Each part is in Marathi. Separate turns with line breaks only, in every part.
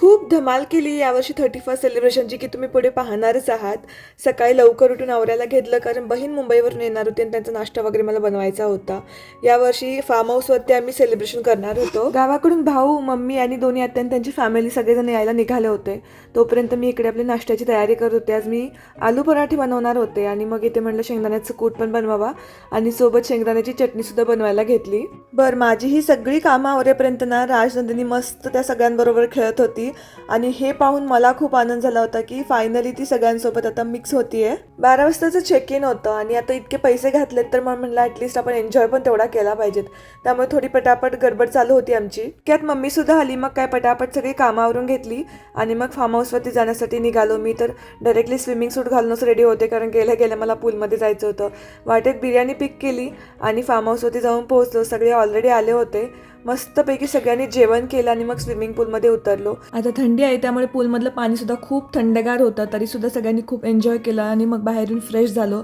खूप धमाल केली यावर्षी 31st सेलिब्रेशनची की तुम्ही पुढे पाहणारच आहात. सकाळी लवकर उठून आवरायला घेतलं कारण बहीण मुंबईवरून येणार होती आणि त्यांचा नाश्ता वगैरे मला बनवायचा होता. यावर्षी फार्म हाऊसवरती आम्ही सेलिब्रेशन करणार होतो. गावाकडून भाऊ, मम्मी आणि दोन्ही आत्या आणि त्यांची फॅमिली सगळेजण यायला निघाले होते. तोपर्यंत मी इकडे आपली नाश्त्याची तयारी करत होते. आज मी आलू पराठे बनवणार होते आणि मग इथे म्हटलं शेंगदाण्याचं कूट पण बनवावा आणि सोबत शेंगदाण्याची चटणी सुद्धा बनवायला घेतली. बरं, माझी ही सगळी कामं आवरेपर्यंत ना राजनंदिनी मस्त त्या सगळ्यांबरोबर खेळत होती आणि हे पाहून मला खूप आनंद झाला होता की फायनली ती सगळ्यांसोबत आता मिक्स होतीये. 12 वाजताचं चेक इन होतं आणि आता इतके पैसे घातलेत तर मग म्हणलं ॲटलिस्ट आपण एन्जॉय पण तेवढा केला पाहिजेत. त्यामुळे थोडी पटापट गडबड चालू होती आमची. त्यात मम्मी सुद्धा आली. मग काय पटापट सगळी कामावरून घेतली आणि मग फार्म हाऊसवरती जाण्यासाठी निघालो. मी तर डायरेक्टली स्विमिंग सूट घालूनच रेडी होते कारण गेल्या गेल्या मला पूलमध्ये जायचं होतं. वाटेत बिर्याणी पिक केली आणि फार्म हाऊसवरती जाऊन पोहोचलो. सगळे ऑलरेडी आले होते. मस्तपैकी सगळ्यांनी जेवण केलं आणि मग स्विमिंग पूलमध्ये उतरलो. आता थंडी आहे त्यामुळे पूलमधलं पाणी सुद्धा खूप थंडगार होतं. तरी सुद्धा सगळ्यांनी खूप एन्जॉय केलं आणि मग बाहेरून फ्रेश झालो.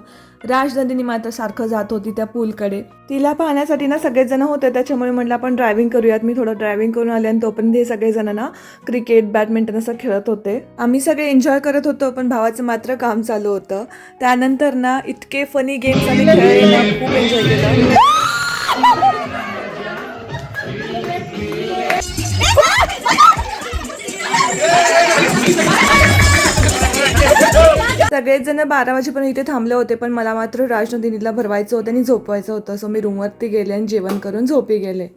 राजनंदिनी मात्र सारखं जात होती त्या पूलकडे. तिला पाहण्यासाठी ना सगळेच जण होते त्याच्यामुळे म्हटलं आपण ड्रायव्हिंग करूयात. मी थोडं ड्रायव्हिंग करून आले आणि तोपर्यंत हे सगळेजण ना क्रिकेट, बॅडमिंटन असं खेळत होते. आम्ही सगळे एन्जॉय करत होतो पण भावाचं मात्र काम चालू होतं. त्यानंतर ना इतके फनी गेम्स आम्ही खेळले ना, खूप एन्जॉय केलं. सगळेच जण 12 वाजेपर्यंत इथे थांबले होते पण मला मात्र राजनंदिनीला भरवायचं होतं आणि झोपवायचं होतं. सो मी रूमवरती गेले आणि जेवण करून झोपी गेले.